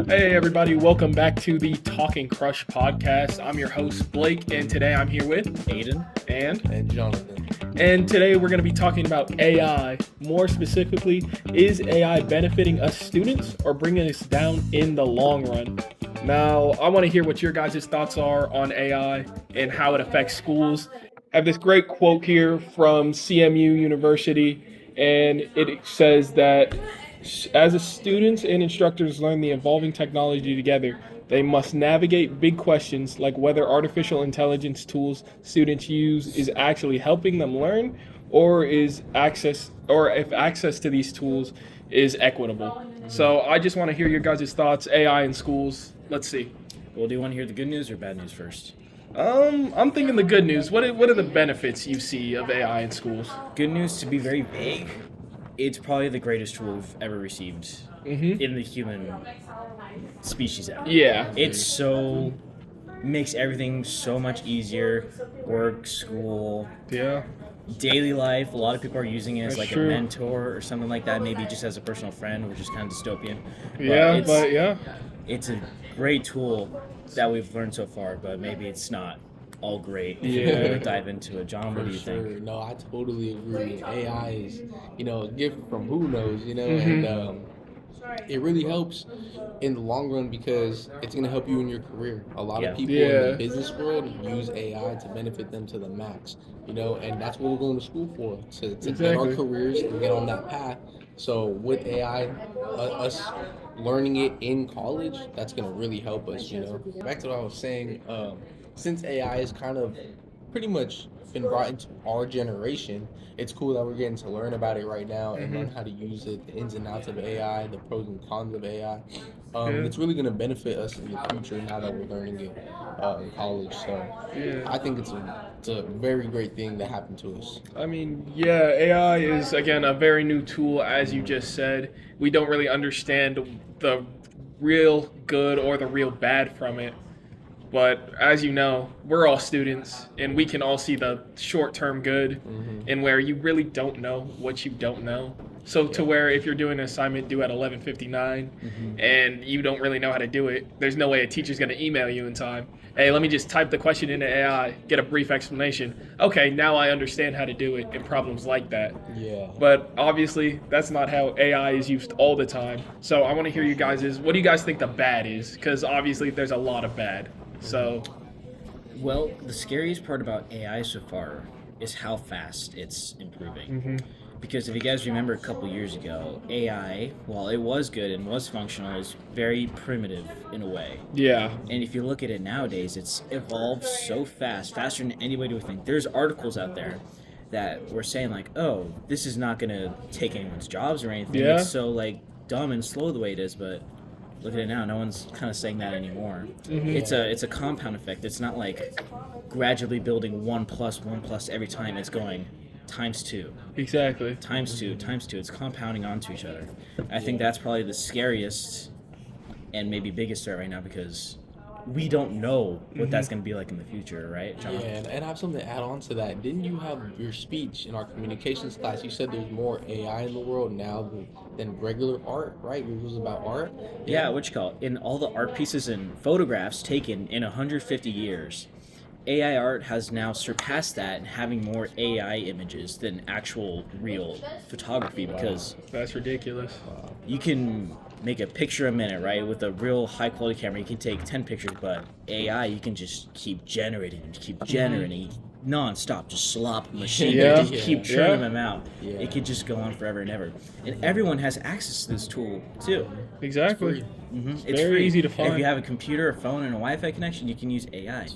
Hey everybody, welcome back to the Talking Crush podcast. I'm your host Blake, and today I'm here with Aiden and Jonathan. And today we're going to be talking about AI. More specifically, is AI benefiting us students or bringing us down in the long run? Now, I want to hear what your guys' thoughts are on AI and how it affects schools. I have this great quote here from CMU University, and it says that as the students and instructors learn the evolving technology together, they must navigate big questions like whether artificial intelligence tools students use is actually helping them learn, or if access to these tools is equitable. So I just want to hear your guys' thoughts. AI in schools. Let's see. Well, do you want to hear the good news or bad news first? I'm thinking the good news. What are the benefits you see of AI in schools? Good news, to be very vague, it's probably the greatest tool we've ever received in the human species ever. Yeah. It's makes everything so much easier. Work, school, Yeah. daily life. A lot of people are using it as That's like true. a mentor or something like that, maybe just as a personal friend, which is kind of dystopian. It's a great tool that we've learned so far, but maybe it's not all great. If you Yeah. really dive into it. John, what do you think? No, I totally agree. AI is, a gift from who knows, Mm-hmm. and it really helps in the long run because it's going to help you in your career. A lot Yeah. of people in the business world use AI to benefit them to the max, and that's what we're going to school for, to get our Exactly. careers and get on that path. So with AI, us learning it in college, that's going to really help us. Back to what I was saying, since AI is kind of pretty much been brought into our generation, it's cool that we're getting to learn about it right now and learn how to use it, the ins and outs of AI, the pros and cons of AI. It's really going to benefit us in the future now that we're learning it in college. So I think it's a very great thing that happened to us. I mean, yeah, AI is, again, a very new tool, as you just said. We don't really understand the real good or the real bad from it. But as you know, we're all students, and we can all see the short-term good, and where you really don't know what you don't know. So to where if you're doing an assignment due at 11:59, and you don't really know how to do it, there's no way a teacher's going to email you in time. Hey, let me just type the question into AI, get a brief explanation. Okay, now I understand how to do it, and problems like that. Yeah. But obviously, that's not how AI is used all the time. So I want to hear you guys' what do you guys think the bad is? Because obviously there's a lot of bad. So, Well, the scariest part about AI so far is how fast it's improving. Because if you guys remember a couple years ago, AI, while it was good and was functional, is very primitive in a way. yeah. And if you look at it nowadays, it's evolved so fast, faster than anybody would think. There's articles out there that were saying like, "Oh, this is not gonna take anyone's jobs or anything. Yeah. It's so like dumb and slow the way it is." But look at it now. No one's kind of saying that anymore. It's a compound effect. It's not like gradually building 1+1+ every time. It's going times 2, Exactly. times 2, times 2. It's compounding onto each other. I think that's probably the scariest and maybe biggest threat right now because we don't know what that's going to be like in the future, right, John? Yeah, and I have something to add on to that. Didn't you have your speech in our communications class? You said there's more AI in the world now than regular art, right? Yours was about art. Yeah, what you call it? In all the art pieces and photographs taken in 150 years, AI art has now surpassed that and having more AI images than actual real photography because That's ridiculous. you can make a picture a minute, right? With a real high quality camera, you can take 10 pictures, but AI, you can just keep generating non-stop, just slop machine, Yeah. just keep churning Yeah. them out. Yeah. It could just go on forever and ever. And everyone has access to this tool, too. Exactly. It's very free. easy to And find. if you have a computer, a phone, and a Wi-Fi connection, you can use AI.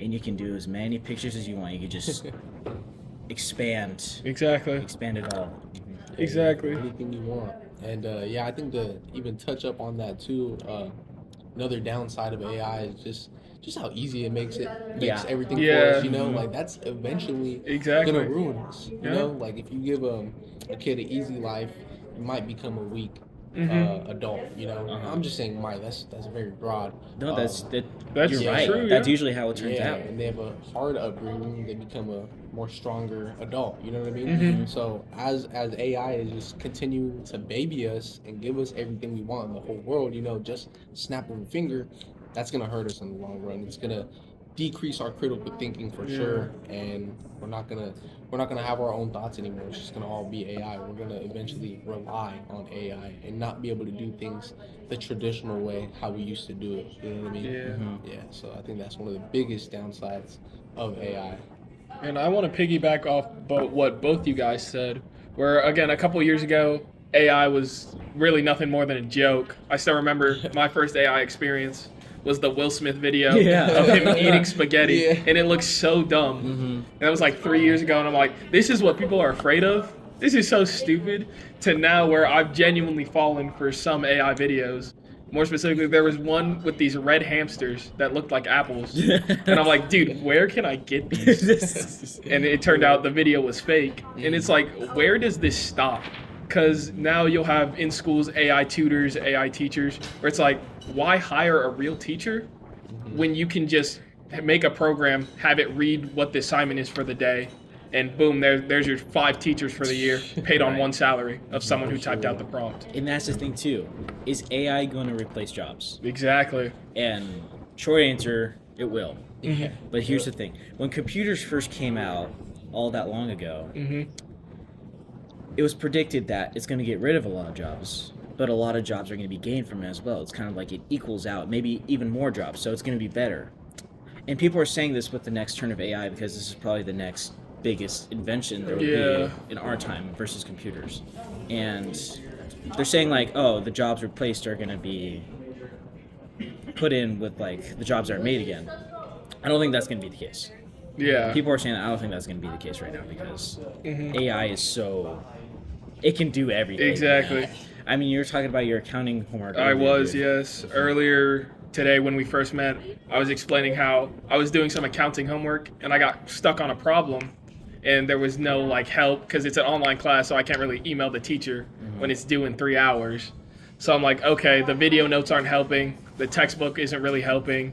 And you can do as many pictures as you want. You can just expand Exactly. it all. Exactly. Anything you want. And I think to even touch up on that too, another downside of AI is just how easy it makes Yeah. everything Yeah. for us. Like that's eventually Exactly. gonna ruin us. Yeah. Like if you give a kid an easy life, it might become a weak adult. I'm just saying might. That's very broad. No, That's you're right. true, That's yeah. usually how it turns out. And they have a hard upbringing, they become a more stronger adult. You know what I mean? Mhm. So as AI is just continuing to baby us and give us everything we want in the whole world, just snap of a finger, that's gonna hurt us in the long run. It's gonna decrease our critical thinking for sure, and we're not gonna have our own thoughts anymore. It's just gonna all be AI. We're gonna eventually rely on AI and not be able to do things the traditional way how we used to do it. You know what I mean? Yeah. Yeah. So I think that's one of the biggest downsides of AI. And I want to piggyback off what both you guys said, where again, a couple years ago, AI was really nothing more than a joke. I still remember my first AI experience was the Will Smith video Yeah. of him eating spaghetti, Yeah. and it looked so dumb. And that was like 3 years ago, and I'm like, this is what people are afraid of? This is so stupid. To now where I've genuinely fallen for some AI videos. More specifically, there was one with these red hamsters that looked like apples. And I'm like, dude, where can I get these? And it turned out the video was fake. And it's like, where does this stop? Because now you'll have in schools AI tutors, AI teachers, where it's like, why hire a real teacher when you can just make a program, have it read what the assignment is for the day, and boom, there's your 5 teachers for the year paid on Right. one salary of someone who typed out the prompt. And that's the thing too. Is AI going to replace jobs? Exactly. And short answer, it will. Yeah. But here's the thing: when computers first came out, all that long ago, it was predicted that it's going to get rid of a lot of jobs, but a lot of jobs are going to be gained from it as well. It's kind of like it equals out, maybe even more jobs, so it's going to be better. And people are saying this with the next turn of AI because this is probably the next biggest invention there will Yeah. be in our time versus computers. And they're saying like, oh, the jobs replaced are going to be put in with like the jobs that are made again. I don't think that's going to be the case. Yeah. People are saying that. I don't think that's going to be the case right now because AI is so, it can do everything. Exactly. I mean, you were talking about your accounting homework. I earlier, was, dude. yes. Earlier today when we first met, I was explaining how I was doing some accounting homework and I got stuck on a problem and there was no like help because it's an online class, so I can't really email the teacher when it's due in 3 hours. So I'm like, okay, the video notes aren't helping, the textbook isn't really helping.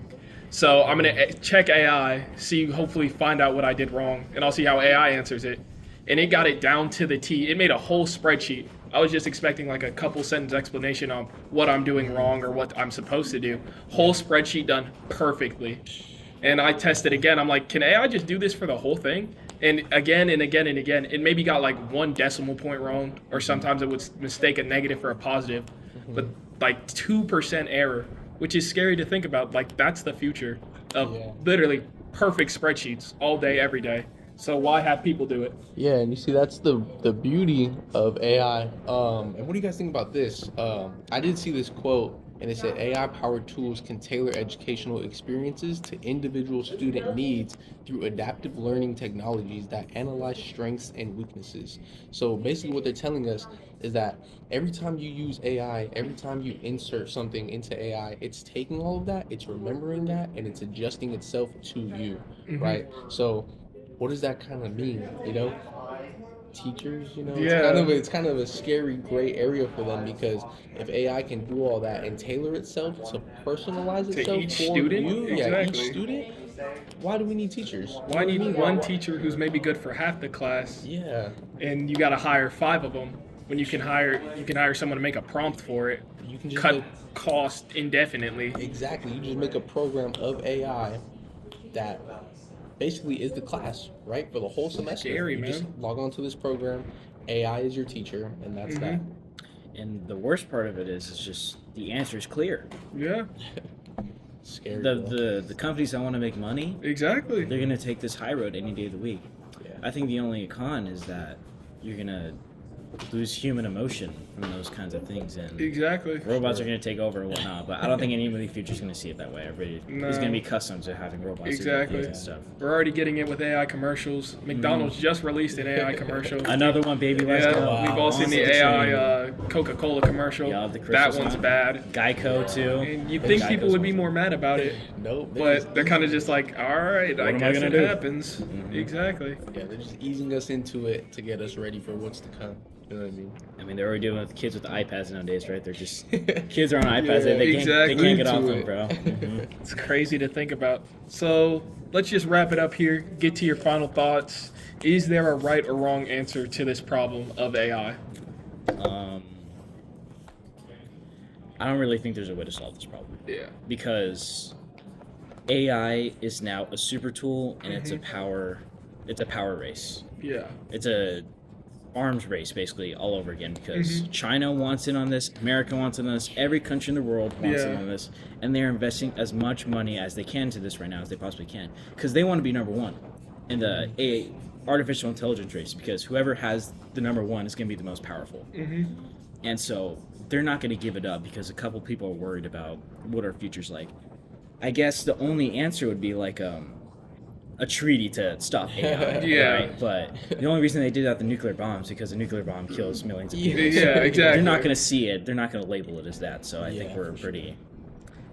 So I'm gonna check AI, see, hopefully find out what I did wrong, and I'll see how AI answers it. And it got it down to the T. It made a whole spreadsheet. I was just expecting like a couple sentence explanation on what I'm doing wrong or what I'm supposed to do. Whole spreadsheet done perfectly. And I tested again. I'm like, can AI just do this for the whole thing? And again and again and again, it maybe got like 1 decimal point wrong, or sometimes it would mistake a negative for a positive, but like 2% error, which is scary to think about. Like that's the future of literally perfect spreadsheets all day, every day. So why have people do it? Yeah, and you see that's the beauty of AI. And what do you guys think about this? I did see this quote, and it said AI-powered tools can tailor educational experiences to individual student needs through adaptive learning technologies that analyze strengths and weaknesses. So basically, what they're telling us is that every time you use AI, every time you insert something into AI, it's taking all of that, it's remembering that, and it's adjusting itself to you, right? So what does that kind of mean, teachers, Yeah. it's kind of a scary gray area for them, because if AI can do all that and tailor itself to personalize To itself each for student? you, Exactly. each student, why do we need teachers? Why You know what I need mean? one teacher who's maybe good for half the class, Yeah, and you got to hire 5 of them when you can hire someone to make a prompt for it, you can just cut make, cost indefinitely. exactly. You just make a program of AI that basically is the class, right, for the whole semester. Scary, you just man. log on to this program. AI is your teacher, and that's that. And the worst part of it is just the answer is clear. Yeah, Scary. bro. The companies that want to make money, exactly. they're gonna take this high road any day of the week. Yeah. I think the only con is that you're gonna lose human emotion from those kinds of things, and Exactly. robots are gonna take over and whatnot. But I don't think anybody in the future is gonna see it that way. Everybody is No. gonna be accustomed to having robots do Exactly. things and stuff. We're already getting it with AI commercials. McDonald's just released an AI commercial. Another one, baby. Let's Yeah, go. we've all seen the Monster AI Train. Coca-Cola commercial. Yeah, the That Christmas one's one. bad. Geico too. And you'd think people Geico's would be awesome. more mad about it, Nope. but they're kind of just like, all right, I am I guess gonna it do? happens. Exactly. Yeah, they're just easing us into it to get us ready for what's to come. You know what I mean? I mean, they're already doing it with kids with the iPads nowadays, right? They're just kids are on iPads. Yeah, they exactly. can't get off Into them, it. bro. Mhm. It's crazy to think about. So let's just wrap it up here. Get to your final thoughts. Is there a right or wrong answer to this problem of AI? I don't really think there's a way to solve this problem Yeah. because AI is now a super tool and it's a power race. Yeah. It's a arms race basically all over again because China wants in on this, America wants in on this, every country in the world wants in Yeah. on this, and they're investing as much money as they can to this right now as they possibly can because they want to be number one in the artificial intelligence race because whoever has the number one is going to be the most powerful. And so they're not going to give it up because a couple people are worried about what our future's like. I guess the only answer would be like a treaty to stop AI, Yeah. right? But the only reason they did that the nuclear bombs because a nuclear bomb kills millions of people. Yeah, So exactly. They're not going to see it. They're not going to label it as that. So I think Yeah, we're for sure. pretty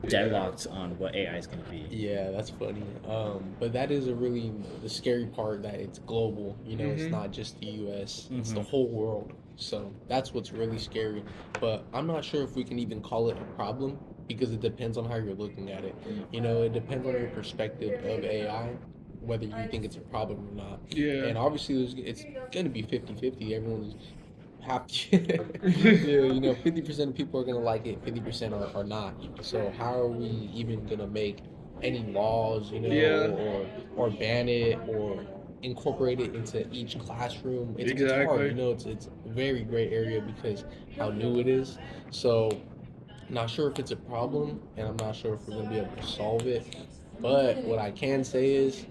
deadlocked on what AI is going to be. Yeah, that's funny. But that is the scary part that it's global. You know, it's not just the U.S. It's the whole world. So that's what's really scary. But I'm not sure if we can even call it a problem because it depends on how you're looking at it. You know, it depends on your perspective of AI, whether you think it's a problem or not. Yeah. And obviously, it's going to be 50-50. Everyone's happy. You know, 50% of people are going to like it, 50% are not. So how are we even going to make any laws, you know, Yeah. or ban it or incorporate it into each classroom? It's Exactly. hard, you know, it's a very gray area because how new it is. So not sure if it's a problem, and I'm not sure if we're going to be able to solve it. But what I can say is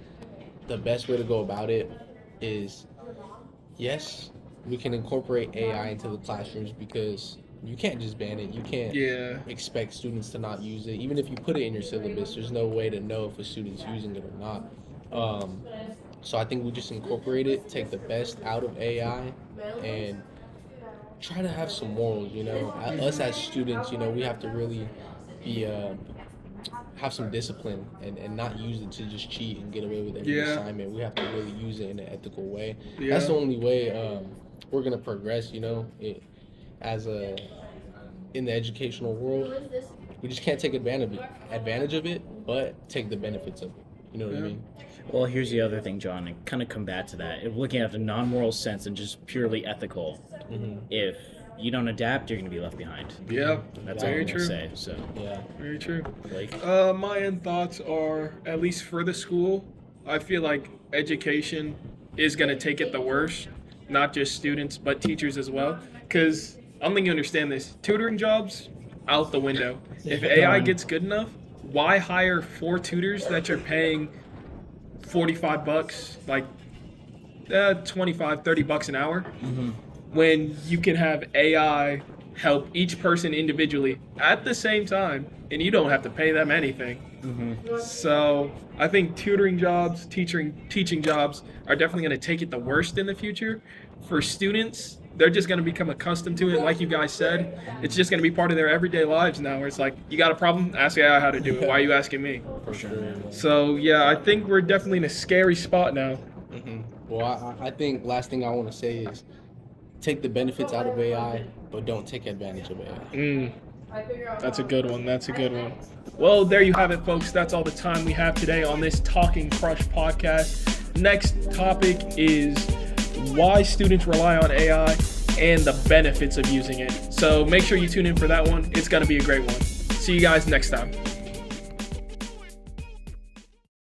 the best way to go about it is, yes, we can incorporate AI into the classrooms because you can't just ban it. You can't Yeah. expect students to not use it. Even if you put it in your syllabus, there's no way to know if a student's using it or not. So I think we just incorporate it, take the best out of AI, and try to have some morals, you know. Us as students, you know, we have to really be have some discipline and not use it to just cheat and get away with every Yeah. assignment. We have to really use it in an ethical way. Yeah. That's the only way we're gonna progress, you know, in the educational world. We just can't take advantage of it, but take the benefits of it. You know what I Yeah. mean? Well, here's the other thing, John, and kind of combat to that. If looking at the non-moral sense and just purely ethical, if you don't adapt, you're going to be left behind. Yeah. That's all Very I'm going true. to say. So, Yeah. Very true. Blake. My end thoughts are, at least for the school, I feel like education is going to take it the worst, not just students, but teachers as well. Because I don't think you understand this. Tutoring jobs, out the window. If AI gets good enough, why hire 4 tutors that you're paying $45, like 25, $30 an hour, when you can have AI help each person individually at the same time, and you don't have to pay them anything. So I think tutoring jobs, teaching jobs are definitely going to take it the worst in the future. For students, they're just going to become accustomed to it. Like you guys said, it's just going to be part of their everyday lives now, where it's like, you got a problem? Ask AI how to do it. Why are you asking me? For sure. So yeah, I think we're definitely in a scary spot now. Well, I think last thing I want to say is take the benefits out of AI, but don't take advantage of AI. That's a good one. That's a good one. Well, there you have it, folks. That's all the time we have today on this Talking Crush podcast. Next topic is why students rely on AI and the benefits of using it. So make sure you tune in for that one. It's going to be a great one. See you guys next time.